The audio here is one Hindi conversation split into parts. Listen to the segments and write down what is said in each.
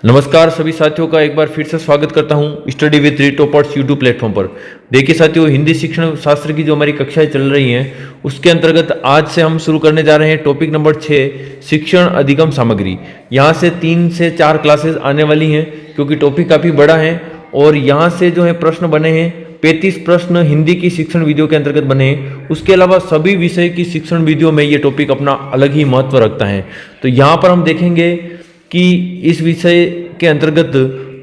नमस्कार सभी साथियों का एक बार फिर से स्वागत करता हूं study with three toppers YouTube platform पर। देखिए साथियों, हिंदी शिक्षण शास्त्र की जो हमारी कक्षाएं चल रही हैं उसके अंतर्गत आज से हम शुरू करने जा रहे हैं टॉपिक नंबर 6, शिक्षण अधिगम सामग्री। यहाँ से 3 से 4 क्लासेस आने वाली हैं क्योंकि टॉपिक काफ़ी बड़ा है और यहाँ से जो है प्रश्न बने हैं 35 प्रश्न हिंदी की शिक्षण वीडियो के अंतर्गत बने हैं। उसके अलावा सभी विषय की शिक्षण वीडियो में ये टॉपिक अपना अलग ही महत्व रखता है। तो यहाँ पर हम देखेंगे कि इस विषय के अंतर्गत,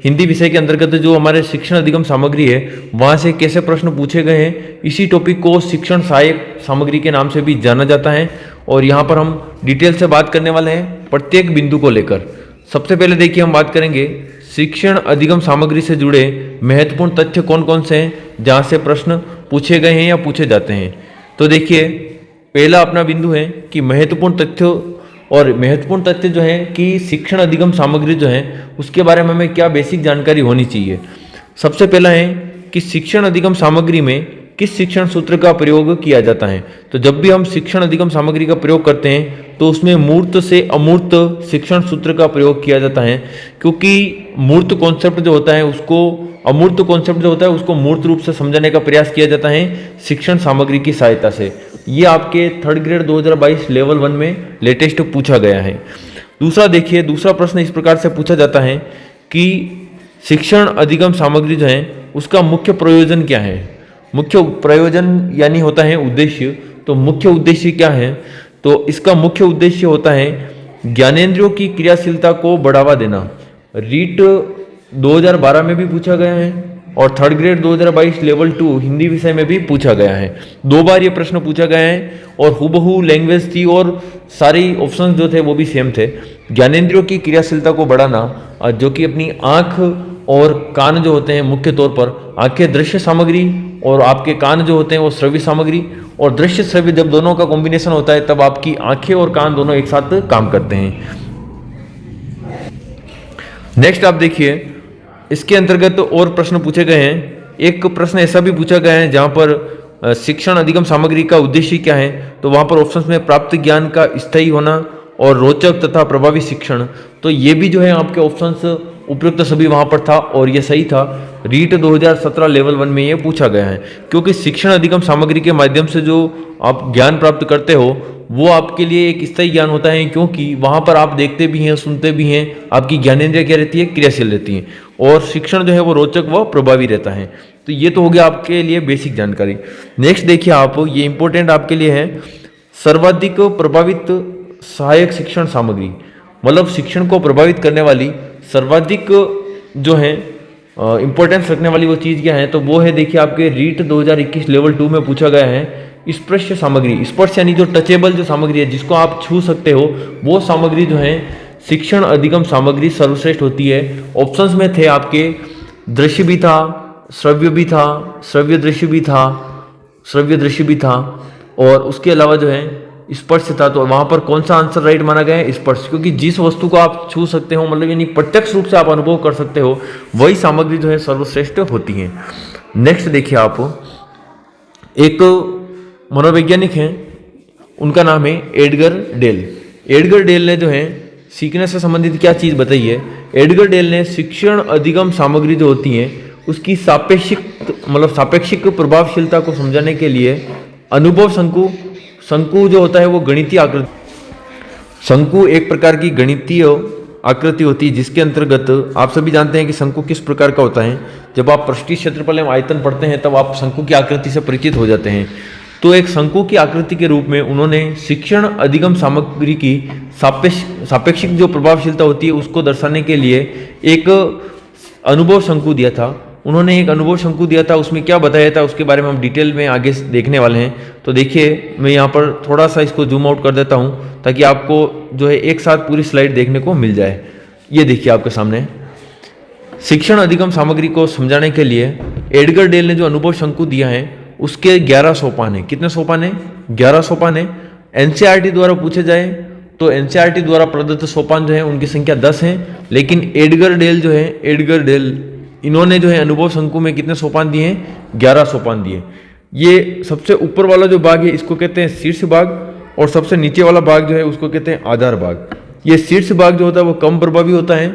हिंदी विषय के अंतर्गत जो हमारे शिक्षण अधिगम सामग्री है वहाँ से कैसे प्रश्न पूछे गए हैं। इसी टॉपिक को शिक्षण सहायक सामग्री के नाम से भी जाना जाता है और यहाँ पर हम डिटेल से बात करने वाले हैं प्रत्येक बिंदु को लेकर। सबसे पहले देखिए, हम बात करेंगे शिक्षण अधिगम सामग्री से जुड़े महत्वपूर्ण तथ्य कौन कौन से हैं जहाँ से प्रश्न पूछे गए हैं या पूछे जाते हैं। तो देखिए, पहला अपना बिंदु है कि महत्वपूर्ण तथ्यों और महत्वपूर्ण तथ्य जो है कि शिक्षण अधिगम सामग्री जो है उसके बारे में हमें क्या बेसिक जानकारी होनी चाहिए। सबसे पहला है कि शिक्षण अधिगम सामग्री में किस शिक्षण सूत्र का प्रयोग किया जाता है। तो जब भी हम शिक्षण अधिगम सामग्री का प्रयोग करते हैं तो उसमें मूर्त से अमूर्त शिक्षण सूत्र का प्रयोग किया जाता है, क्योंकि मूर्त कॉन्सेप्ट जो होता है उसको, अमूर्त कॉन्सेप्ट जो होता है उसको मूर्त रूप से समझने का प्रयास किया जाता है शिक्षण सामग्री की सहायता से। ये आपके 3rd ग्रेड 2022 लेवल 1 में लेटेस्ट पूछा गया है। दूसरा देखिए, दूसरा प्रश्न इस प्रकार से पूछा जाता है कि शिक्षण अधिगम सामग्री जो है उसका मुख्य प्रयोजन क्या है। मुख्य प्रयोजन यानी होता है उद्देश्य। तो मुख्य उद्देश्य क्या है? तो इसका मुख्य उद्देश्य होता है ज्ञानेंद्रियों की क्रियाशीलता को बढ़ावा देना। रीट 2012 में भी पूछा गया है और 3rd ग्रेड 2022 लेवल 2 हिंदी विषय में भी पूछा गया है। 2 बार ये प्रश्न पूछा गया है और हुबहू लैंग्वेज थी और सारी ऑप्शंस जो थे वो भी सेम थे। ज्ञानेंद्रियों की क्रियाशीलता को बढ़ाना, जो कि अपनी आंख और कान जो होते हैं, मुख्य तौर पर आंखें दृश्य सामग्री और आपके कान जो होते हैं वो श्रव्य सामग्री, और दृश्य श्रव्य जब दोनों का कॉम्बिनेशन होता है तब आपकी आंखें और कान दोनों एक साथ काम करते हैं। नेक्स्ट आप देखिए, इसके अंतर्गत और प्रश्न पूछे गए हैं। एक प्रश्न ऐसा भी पूछा गया है जहां पर शिक्षण अधिगम सामग्री का उद्देश्य क्या है। तो वहां पर ऑप्शंस में प्राप्त ज्ञान का स्थायी होना और रोचक तथा प्रभावी शिक्षण। तो ये भी जो है आपके ऑप्शंस उपयुक्त सभी वहां पर था और ये सही था। रीट 2017 लेवल 1 में ये पूछा गया है, क्योंकि शिक्षण अधिगम सामग्री के माध्यम से जो आप ज्ञान प्राप्त करते हो वो आपके लिए एक स्थायी ज्ञान होता है, क्योंकि वहां पर आप देखते भी हैं, सुनते भी हैं, आपकी ज्ञानेंद्रिय क्या रहती है, क्रियाशील रहती है और शिक्षण जो है वो रोचक व प्रभावी रहता है। तो ये तो हो गया आपके लिए बेसिक जानकारी। नेक्स्ट देखिए आप, ये इंपॉर्टेंट आपके लिए है, सर्वाधिक प्रभावित सहायक शिक्षण सामग्री। मतलब शिक्षण को प्रभावित करने वाली सर्वाधिक जो है इंपॉर्टेंस रखने वाली वो चीज़ क्या है। तो वो है, देखिए आपके रीट 2021 लेवल 2 में पूछा गया है स्पर्श सामग्री। स्पर्श यानी जो टचेबल जो सामग्री है, जिसको आप छू सकते हो, वो सामग्री जो है शिक्षण अधिगम सामग्री सर्वश्रेष्ठ होती है। ऑप्शंस में थे आपके दृश्य भी था, श्रव्य भी था, श्रव्य दृश्य भी था, श्रव्य दृश्य भी था और उसके अलावा जो है स्पर्श था। तो वहां पर कौन सा आंसर राइट माना गया है? स्पर्श, क्योंकि जिस वस्तु को आप छू सकते हो, मतलब यानी प्रत्यक्ष रूप से आप अनुभव कर सकते हो, वही सामग्री जो है सर्वश्रेष्ठ होती है। नेक्स्ट देखिए आप, एक मनोवैज्ञानिक हैं, उनका नाम है एडगर डेल। एडगर डेल ने जो है सीखने से संबंधित क्या चीज़ बताई है। एडगर डेल ने शिक्षण अधिगम सामग्री जो होती है उसकी सापेक्षिक प्रभावशीलता को समझाने के लिए अनुभव शंकु जो होता है वो गणितीय आकृति, शंकु एक प्रकार की गणितीय आकृति होती है जिसके अंतर्गत आप सभी जानते हैं कि शंकु किस प्रकार का होता है। जब आप पृष्ठीय क्षेत्रफल एवं आयतन पढ़ते हैं तब आप शंकु की आकृति से परिचित हो जाते हैं। तो एक शंकु की आकृति के रूप में उन्होंने शिक्षण अधिगम सामग्री की सापेक्षिक जो प्रभावशीलता होती है उसको दर्शाने के लिए एक अनुभव शंकु दिया था। उन्होंने एक अनुभव शंकु दिया था, उसमें क्या बताया था उसके बारे में हम डिटेल में आगे देखने वाले हैं। तो देखिए, मैं यहाँ पर थोड़ा सा इसको जूम आउट कर देता हूँ ताकि आपको जो है एक साथ पूरी स्लाइड देखने को मिल जाए। ये देखिए आपके सामने शिक्षण अधिगम सामग्री को समझाने के लिए एडगर डेल ने जो अनुभव शंकु दिया है उसके 11 सोपान है। कितने सोपान है? 11 सोपान है। एनसीईआरटी द्वारा पूछे जाए तो एनसीईआरटी द्वारा प्रदत्त सोपान जो है उनकी संख्या 10 है, लेकिन एडगर डेल जो है, एडगर डेल इन्होंने जो है अनुभव शंकु में कितने सोपान दिए हैं? 11 सोपान दिए। ये सबसे ऊपर वाला जो भाग है इसको कहते हैं शीर्ष भाग और सबसे नीचे वाला भाग जो है उसको कहते हैं आधार भाग। ये शीर्ष भाग जो होता है वो कम प्रभावी होता है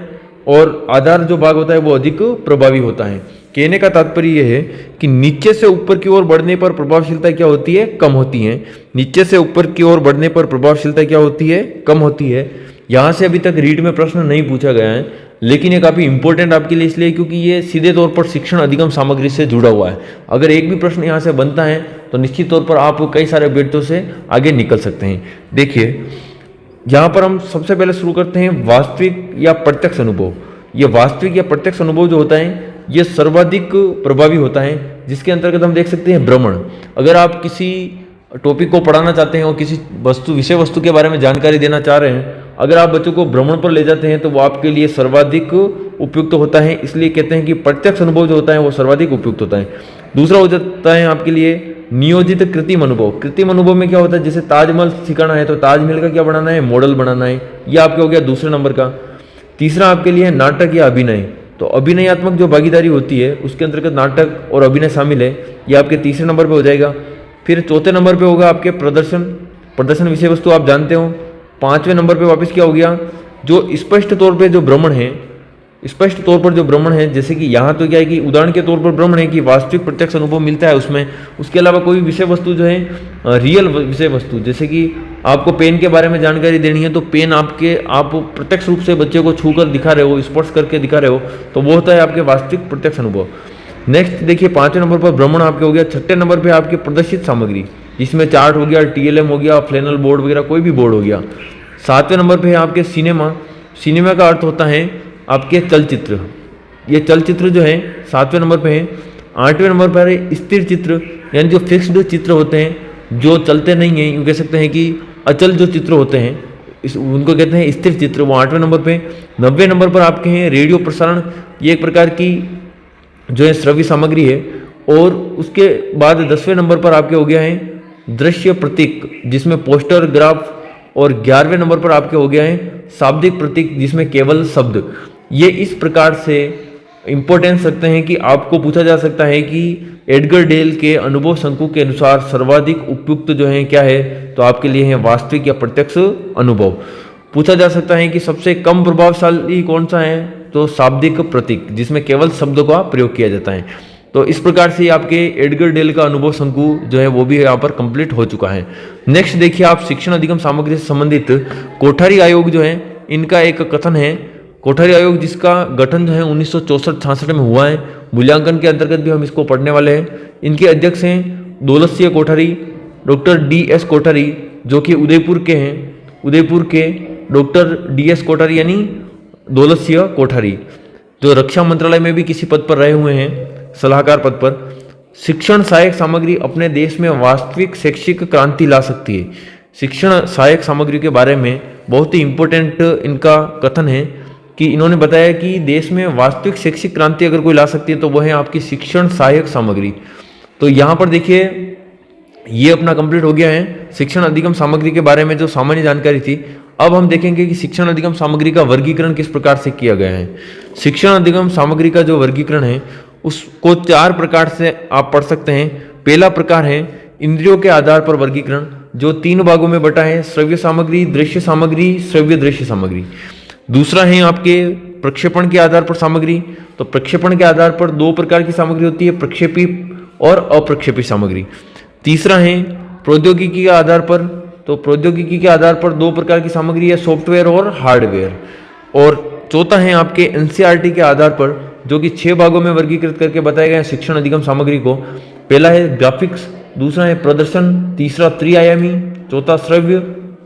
और आधार जो भाग होता है वो अधिक प्रभावी होता है। कहने का तात्पर्य यह है कि नीचे से ऊपर की ओर बढ़ने पर प्रभावशीलता क्या होती है, कम होती है। नीचे से ऊपर की ओर बढ़ने पर प्रभावशीलता क्या होती है, कम होती है। यहाँ से अभी तक रीड में प्रश्न नहीं पूछा गया है, लेकिन ये काफ़ी इंपॉर्टेंट आपके लिए इसलिए क्योंकि ये सीधे तौर पर शिक्षण अधिगम सामग्री से जुड़ा हुआ है। अगर एक भी प्रश्न यहाँ से बनता है तो निश्चित तौर पर आप कई सारे अभ्यर्थियों से आगे निकल सकते हैं। देखिए यहाँ पर हम सबसे पहले शुरू करते हैं वास्तविक या प्रत्यक्ष अनुभव। ये वास्तविक या प्रत्यक्ष अनुभव जो होता है ये सर्वाधिक प्रभावी होता है, जिसके अंतर्गत हम देख सकते हैं भ्रमण। अगर आप किसी टॉपिक को पढ़ाना चाहते हैं और किसी विषय वस्तु के बारे में जानकारी देना चाह रहे हैं, अगर आप बच्चों को भ्रमण पर ले जाते हैं तो वो आपके लिए सर्वाधिक उपयुक्त होता है। इसलिए कहते हैं कि प्रत्यक्ष अनुभव जो होता है वो सर्वाधिक उपयुक्त होता है। दूसरा हो जाता है आपके लिए नियोजित कृत्रिम अनुभव। कृत्रिम अनुभव में क्या होता है, जैसे ताजमहल सिखाना है तो ताजमहल का क्या बनाना है, मॉडल बनाना है। ये आपके हो गया दूसरे नंबर का। तीसरा आपके लिए नाटक या अभिनय। तो अभिनयात्मक जो भागीदारी होती है उसके अंतर्गत नाटक और अभिनय शामिल है, ये आपके तीसरे नंबर पे हो जाएगा। फिर चौथे नंबर पे होगा आपके प्रदर्शन विषय वस्तु आप जानते हो। पांचवें नंबर पे वापस क्या हो गया, जो स्पष्ट तौर पे जो भ्रमण है, स्पष्ट तौर पर जो भ्रमण है, जैसे कि यहाँ तो क्या है कि उदाहरण के तौर पर भ्रमण है कि वास्तविक प्रत्यक्ष अनुभव मिलता है उसमें। उसके अलावा कोई विषय वस्तु जो है रियल विषय वस्तु, जैसे कि आपको पेन के बारे में जानकारी देनी है तो पेन आप प्रत्यक्ष रूप से बच्चे को छू कर दिखा रहे हो, स्पर्श करके दिखा रहे हो, तो वो होता है आपके वास्तविक प्रत्यक्ष अनुभव। नेक्स्ट देखिए पांचवें नंबर पर भ्रमण आपके हो गया। छठे नंबर पे आपके प्रदर्शित सामग्री, जिसमें चार्ट हो गया, TLM हो गया, फ्लैनल बोर्ड वगैरह कोई भी बोर्ड हो गया। सातवें नंबर पे है आपके सिनेमा। सिनेमा का अर्थ होता है आपके चलचित्र। ये चलचित्र जो है सातवें नंबर पे है। आठवें नंबर पर है स्थिर चित्र, यानी जो फिक्स्ड चित्र होते हैं जो चलते नहीं हैं, यूँ कह सकते हैं कि अचल जो चित्र होते हैं उनको कहते हैं स्थिर चित्र, वो आठवें नंबर पे। 90वें नंबर पर आपके हैं रेडियो प्रसारण। ये एक प्रकार की जो है श्रव्य सामग्री है। और उसके बाद 10वें नंबर पर आपके हो गया है दृश्य प्रतीक, जिसमें पोस्टर, ग्राफ। और 11वें नंबर पर आपके हो गया है शाब्दिक प्रतीक, जिसमें केवल शब्द। ये इस प्रकार से इंपॉर्टेंस रखते हैं कि आपको पूछा जा सकता है कि एडगर डेल के अनुभव शंकु के अनुसार सर्वाधिक उपयुक्त जो है क्या है, तो आपके लिए है वास्तविक या प्रत्यक्ष अनुभव। पूछा जा सकता है कि सबसे कम प्रभावशाली कौन सा है, तो शाब्दिक प्रतीक, जिसमें केवल शब्दों का प्रयोग किया जाता है। तो इस प्रकार से आपके एडगर डेल का अनुभव शंकु जो है वो भी यहाँ पर कंप्लीट हो चुका है। नेक्स्ट देखिए आप शिक्षण अधिगम सामग्री से संबंधित कोठारी आयोग जो है इनका एक कथन है। कोठारी आयोग जिसका गठन जो है 1964-66 में हुआ है, मूल्यांकन के अंतर्गत भी हम इसको पढ़ने वाले हैं। इनके अध्यक्ष हैं दौलतसिंह कोठारी, डॉक्टर DS कोठारी जो कि उदयपुर के हैं, उदयपुर के डॉक्टर DS कोठारी यानी दौलतसिंह कोठारी, जो रक्षा मंत्रालय में भी किसी पद पर रहे हुए हैं, सलाहकार पद पर। शिक्षण सहायक सामग्री अपने देश में वास्तविक शैक्षिक क्रांति ला सकती है। शिक्षण सहायक सामग्री के बारे में बहुत ही इंपॉर्टेंट इनका कथन है कि इन्होंने बताया कि देश में वास्तविक शैक्षिक क्रांति अगर कोई ला सकती है तो वह है आपकी शिक्षण सहायक सामग्री। तो यहाँ पर देखिए ये अपना कंप्लीट हो गया है शिक्षण अधिगम सामग्री के बारे में जो सामान्य जानकारी थी। अब हम देखेंगे कि शिक्षण अधिगम सामग्री का वर्गीकरण किस प्रकार से किया गया है। शिक्षण अधिगम सामग्री का जो वर्गीकरण है उसको 4 प्रकार से आप पढ़ सकते हैं। पहला प्रकार है इंद्रियों के आधार पर वर्गीकरण, जो 3 भागों में बटा है, श्रव्य सामग्री, दृश्य सामग्री, श्रव्य दृश्य सामग्री। दूसरा है आपके प्रक्षेपण के आधार पर सामग्री। तो प्रक्षेपण के आधार पर 2 प्रकार की सामग्री होती है, प्रक्षेपी और अप्रक्षेपी सामग्री। तीसरा है प्रौद्योगिकी के आधार पर। तो प्रौद्योगिकी के आधार पर 2 प्रकार की सामग्री है, सॉफ्टवेयर और हार्डवेयर। और चौथा है आपके NCERT के आधार पर, जो कि 6 भागों में वर्गीकृत करके बताए गए शिक्षण अधिगम सामग्री को। पहला है ग्राफिक्स, दूसरा है प्रदर्शन, तीसरा त्रिआयामी, चौथा श्रव्य,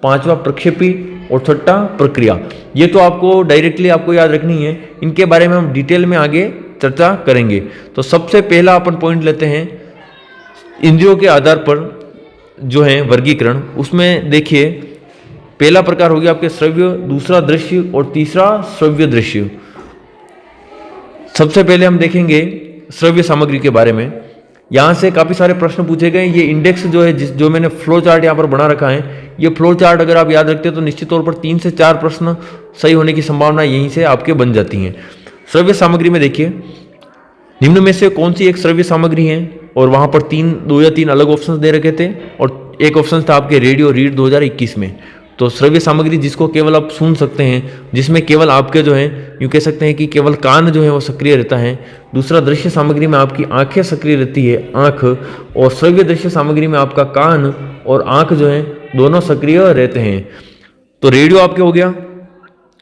पांचवा प्रक्षेपी और छठा प्रक्रिया। ये तो आपको डायरेक्टली आपको याद रखनी है, इनके बारे में हम डिटेल में आगे चर्चा करेंगे। तो सबसे पहला अपन पॉइंट लेते हैं इंद्रियों के आधार पर जो है वर्गीकरण। उसमें देखिए पहला प्रकार हो गया आपके श्रव्य, दूसरा दृश्य और तीसरा श्रव्य दृश्य। सबसे पहले हम देखेंगे श्रव्य सामग्री के बारे में। यहाँ से काफ़ी सारे प्रश्न पूछे गए। ये इंडेक्स जो है जो मैंने फ्लो चार्ट यहाँ पर बना रखा है, ये फ्लो चार्ट अगर आप याद रखते हो तो निश्चित तौर पर 3 से 4 प्रश्न सही होने की संभावना यहीं से आपके बन जाती हैं। श्रव्य सामग्री में देखिए निम्न में से कौन सी एक श्रव्य सामग्री है, और वहाँ पर 2 या 3 अलग ऑप्शन दे रखे थे, और एक ऑप्शन था आपके रेडियो रीड 2021 में। तो श्रव्य सामग्री जिसको केवल आप सुन सकते हैं, जिसमें केवल आपके जो है यूँ कह सकते हैं कि केवल कान जो है वो सक्रिय रहता है। दूसरा दृश्य सामग्री में आपकी आंखें सक्रिय रहती है, आंख, और श्रव्य दृश्य सामग्री में आपका कान और आंख जो है दोनों सक्रिय रहते हैं। तो रेडियो आपके हो गया।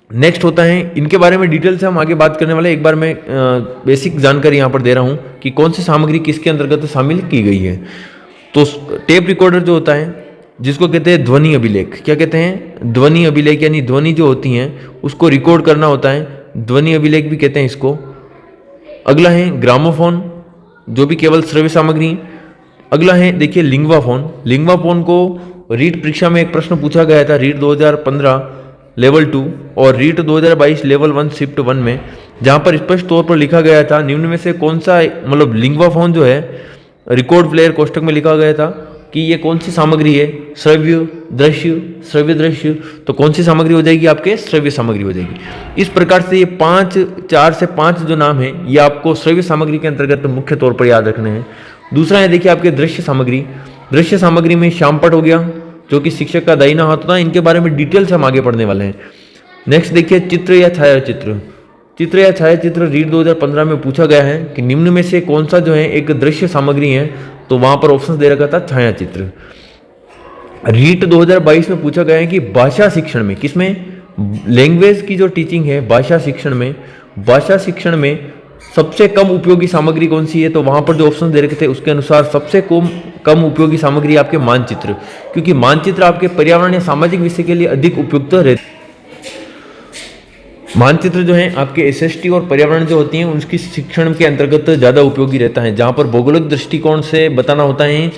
नेक्स्ट होता है, इनके बारे में डिटेल से हम आगे बात करने वाले। एक बार मैं बेसिक जानकारी यहाँ पर दे रहा हूँ कि कौन सी सामग्री किसके अंतर्गत शामिल की गई है। तो टेप रिकॉर्डर जो होता है, जिसको कहते हैं ध्वनि अभिलेख, क्या कहते हैं, ध्वनि अभिलेख, यानी ध्वनि जो होती हैं उसको रिकॉर्ड करना होता है, ध्वनि अभिलेख भी कहते हैं इसको। अगला है ग्रामोफोन, जो भी केवल श्रव्य सामग्री। अगला है देखिए लिंग्वाफोन। लिंग्वाफोन को रीट परीक्षा में एक प्रश्न पूछा गया था, रीट 2015 लेवल 2 और रीट 2022 लेवल 1 शिफ्ट 1 में, जहाँ पर स्पष्ट तौर पर लिखा गया था निम्न में से कौन सा, मतलब लिंग्वाफोन जो है रिकॉर्ड प्लेयर कोष्टक में लिखा गया था कि ये कौन सी सामग्री है, श्रव्य दृश्य, श्रव्य दृश्य। तो कौन सी सामग्री हो जाएगी आपके, श्रव्य सामग्री हो जाएगी। इस प्रकार से ये 4 से 5 जो नाम है ये आपको श्रव्य सामग्री के अंतर्गत मुख्य तौर पर याद रखने हैं। दूसरा है देखिए आपके दृश्य सामग्री। दृश्य सामग्री में श्यामपट हो गया, जो कि शिक्षक का दाहिना हाथ होता है। इनके बारे में डिटेल से हम आगे पढ़ने वाले हैं। नेक्स्ट देखिए चित्र या छायाचित्र। चित्र या छायाचित्र रीट 2015 में पूछा गया है कि निम्न में से कौन सा जो है एक दृश्य सामग्री है, तो वहां पर ऑप्शन दे रखा था छायाचित्र। रीट 2022 में पूछा गया है कि भाषा शिक्षण में, किसमें, लैंग्वेज की जो टीचिंग है भाषा शिक्षण में, भाषा शिक्षण में सबसे कम उपयोगी सामग्री कौन सी है, तो वहां पर जो ऑप्शन दे रखे थे उसके अनुसार सबसे कम उपयोगी सामग्री आपके मानचित्र, क्योंकि मानचित्र आपके पर्यावरण या सामाजिक विषय के लिए अधिक उपयुक्त रहते। मानचित्र जो है आपके एसएसटी और पर्यावरण जो होती हैं उनकी शिक्षण के अंतर्गत ज़्यादा उपयोगी रहता है। जहाँ पर भौगोलिक दृष्टिकोण से बताना होता है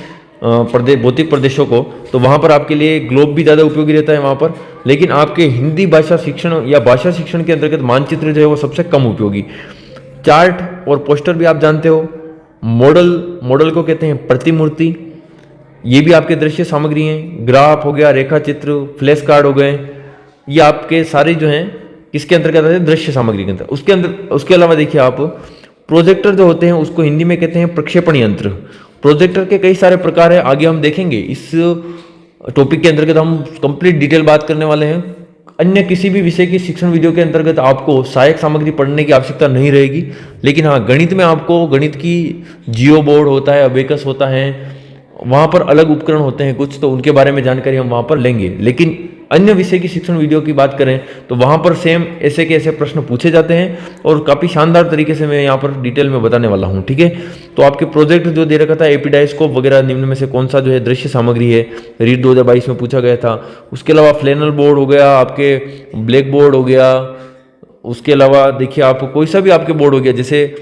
भौतिक प्रदेशों को, तो वहाँ पर आपके लिए ग्लोब भी ज़्यादा उपयोगी रहता है वहाँ पर। लेकिन आपके हिंदी भाषा शिक्षण या भाषा शिक्षण के अंतर्गत मानचित्र जो है वो सबसे कम उपयोगी। चार्ट और पोस्टर भी आप जानते हो। मॉडल को कहते हैं प्रतिमूर्ति, ये भी आपके दृश्य सामग्री हैं। ग्राफ हो गया, रेखा चित्र, फ्लैश कार्ड हो गए, ये आपके सारे जो हैं किसके अंतर्गत आते हैं, दृश्य सामग्री के अंतर्गत। उसके अलावा देखिए आप प्रोजेक्टर जो होते हैं उसको हिंदी में कहते हैं प्रक्षेपण यंत्र। प्रोजेक्टर के कई सारे प्रकार है, आगे हम देखेंगे। इस टॉपिक के अंतर्गत हम कंप्लीट डिटेल बात करने वाले हैं। अन्य किसी भी विषय की शिक्षण वीडियो के अंतर्गत आपको सहायक सामग्री पढ़ने की आवश्यकता नहीं रहेगी, लेकिन हाँ गणित में आपको गणित की जियो बोर्ड होता है, अबेकस होता है, वहाँ पर अलग उपकरण होते हैं कुछ, तो उनके बारे में जानकारी हम वहाँ पर लेंगे। लेकिन अन्य विषय की शिक्षण वीडियो की बात करें तो वहाँ पर सेम ऐसे के ऐसे प्रश्न पूछे जाते हैं और काफ़ी शानदार तरीके से मैं यहाँ पर डिटेल में बताने वाला हूँ, ठीक है। तो आपके प्रोजेक्ट जो दे रखा था एपिडाइस्कोप वगैरह, निम्न में से कौन सा जो है दृश्य सामग्री है, रीट 2022 में पूछा गया था। उसके अलावा फ्लैनल बोर्ड हो गया, आपके ब्लैक बोर्ड हो गया। उसके अलावा देखिए आप कोई सा भी आपके बोर्ड हो गया, जैसे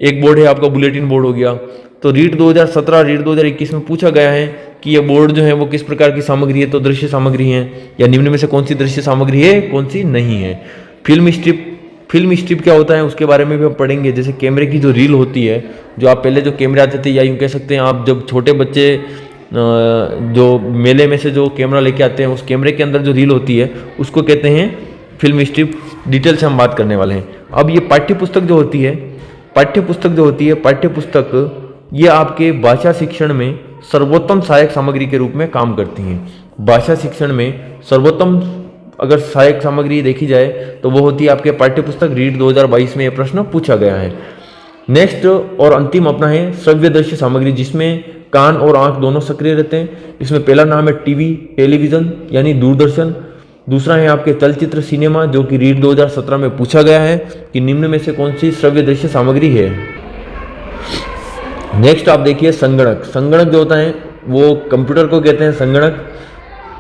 एक बोर्ड है आपका बुलेटिन बोर्ड हो गया। तो रीट 2017 रीट 2021 में पूछा गया है कि ये बोर्ड जो है वो किस प्रकार की सामग्री है, तो दृश्य सामग्री है, या निम्न में से कौन सी दृश्य सामग्री है, कौन सी नहीं है। फिल्म स्ट्रिप क्या होता है उसके बारे में भी हम पढ़ेंगे। जैसे कैमरे की जो रील होती है, जो आप पहले जो कैमरे आते थे, या यूँ कह सकते हैं आप जब छोटे बच्चे जो मेले में से जो कैमरा लेके आते हैं, उस कैमरे के अंदर जो रील होती है उसको कहते हैं फिल्म स्ट्रिप। डिटेल से हम बात करने वाले हैं। अब ये पाठ्यपुस्तक जो होती है, पाठ्यपुस्तक ये आपके भाषा शिक्षण में सर्वोत्तम सहायक सामग्री के रूप में काम करती हैं। भाषा शिक्षण में सर्वोत्तम अगर सहायक सामग्री देखी जाए तो वो होती है आपके पाठ्यपुस्तक। रीट 2022 में ये प्रश्न पूछा गया है। नेक्स्ट और अंतिम अपना है श्रव्य दृश्य सामग्री, जिसमें कान और आंख दोनों सक्रिय रहते हैं। इसमें पहला नाम है टीवी, टेलीविजन यानी दूरदर्शन। दूसरा है आपके चलचित्र, सिनेमा, जो कि रीट 2017 में पूछा गया है कि निम्न में से कौन सी श्रव्य दृश्य सामग्री है। नेक्स्ट आप देखिए संगणक जो होता है वो कंप्यूटर को कहते हैं संगणक।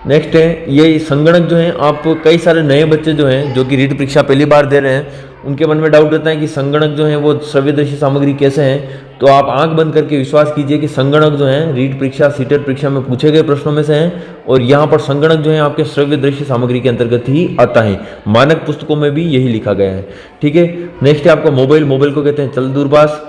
नेक्स्ट है ये संगणक जो है, आप कई सारे नए बच्चे जो हैं जो कि रीट परीक्षा पहली बार दे रहे हैं, उनके मन में डाउट रहता है कि संगणक जो है वो श्रव्य दृश्य सामग्री कैसे हैं। तो आप आंख बंद करके विश्वास कीजिए कि संगणक जो है रीट परीक्षा, सीटेट परीक्षा में पूछे गए प्रश्नों में से हैं, और यहाँ पर संगणक जो है आपके श्रव्य दृश्य सामग्री के अंतर्गत ही आता है। मानक पुस्तकों में भी यही लिखा गया है, ठीक है। नेक्स्ट है आपका मोबाइल को कहते हैं चल दूरभाष।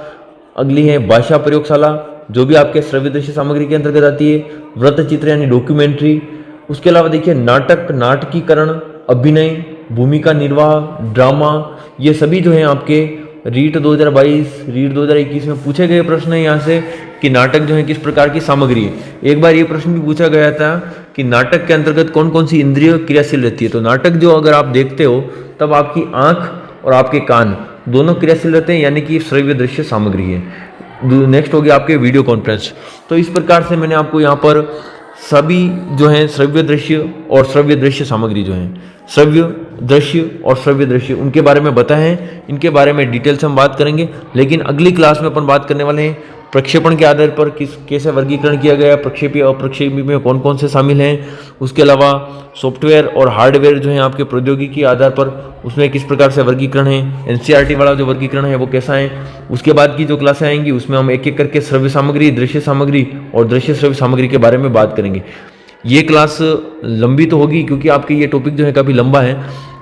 अगली है भाषा प्रयोगशाला, जो भी आपके श्रव्य दृश्य सामग्री के अंतर्गत आती है। वृत्तचित्र यानी डॉक्यूमेंट्री। उसके अलावा देखिए नाटकीकरण, अभिनय, भूमिका निर्वाह, ड्रामा, ये सभी जो है आपके रीट 2022 रीट 2021 में पूछे गए प्रश्न है यहाँ से कि नाटक जो है किस प्रकार की सामग्री है। एक बार ये प्रश्न भी पूछा गया था कि नाटक के अंतर्गत कौन कौन सी इंद्रिय क्रियाशील रहती है। तो नाटक जो अगर आप देखते हो तब आपकी आंख और आपके कान दोनों क्रियाशील रहते हैं, यानी कि श्रव्य दृश्य सामग्री है। नेक्स्ट हो गया आपके वीडियो कॉन्फ्रेंस। तो इस प्रकार से मैंने आपको यहाँ पर सभी जो है श्रव्य दृश्य और श्रव्य दृश्य सामग्री जो है, श्रव्य दृश्य और श्रव्य दृश्य, उनके बारे में बताया है। इनके बारे में डिटेल से हम बात करेंगे, लेकिन अगली क्लास में अपन बात करने वाले हैं प्रक्षेपण के आधार पर कैसे वर्गीकरण किया गया, प्रक्षेपी और अप्रक्षेपी में कौन कौन से शामिल हैं। उसके अलावा सॉफ्टवेयर और हार्डवेयर जो है आपके प्रौद्योगिकी के आधार पर उसमें किस प्रकार से वर्गीकरण है, एनसीईआरटी वाला जो वर्गीकरण है वो कैसा है। उसके बाद की जो क्लासें आएंगी उसमें हम एक एक करके श्रव्य सामग्री, दृश्य सामग्री और दृश्य श्रव्य सामग्री के बारे में बात करेंगे। ये क्लास लंबी तो होगी क्योंकि आपके ये टॉपिक जो है काफ़ी लंबा है,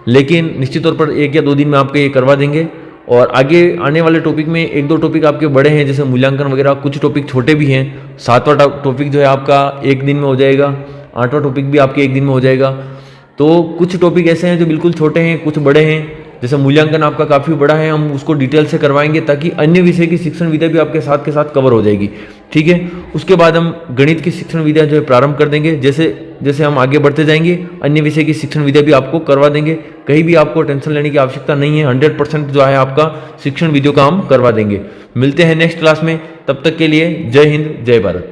लेकिन निश्चित तौर पर 1 या 2 दिन में आपके ये करवा देंगे। और आगे आने वाले टॉपिक में 1-2 टॉपिक आपके बड़े हैं, जैसे मूल्यांकन वगैरह, कुछ टॉपिक छोटे भी हैं। 7वां टॉपिक जो है आपका 1 दिन में हो जाएगा, 8वां टॉपिक भी आपके 1 दिन में हो जाएगा। तो कुछ टॉपिक ऐसे हैं जो बिल्कुल छोटे हैं, कुछ बड़े हैं। जैसे मूल्यांकन आपका काफ़ी बड़ा है, हम उसको डिटेल से करवाएंगे ताकि अन्य विषय की शिक्षण विद्या भी आपके साथ के साथ कवर हो जाएगी, ठीक है। उसके बाद हम गणित की शिक्षण विद्या जो है प्रारंभ कर देंगे। जैसे जैसे हम आगे बढ़ते जाएंगे अन्य विषय की शिक्षण विद्या भी आपको करवा देंगे। कहीं भी आपको टेंशन लेने की आवश्यकता नहीं है, 100% जो है आपका शिक्षण वीडियो का हम करवा देंगे। मिलते हैं नेक्स्ट क्लास में, तब तक के लिए जय हिंद, जय भारत।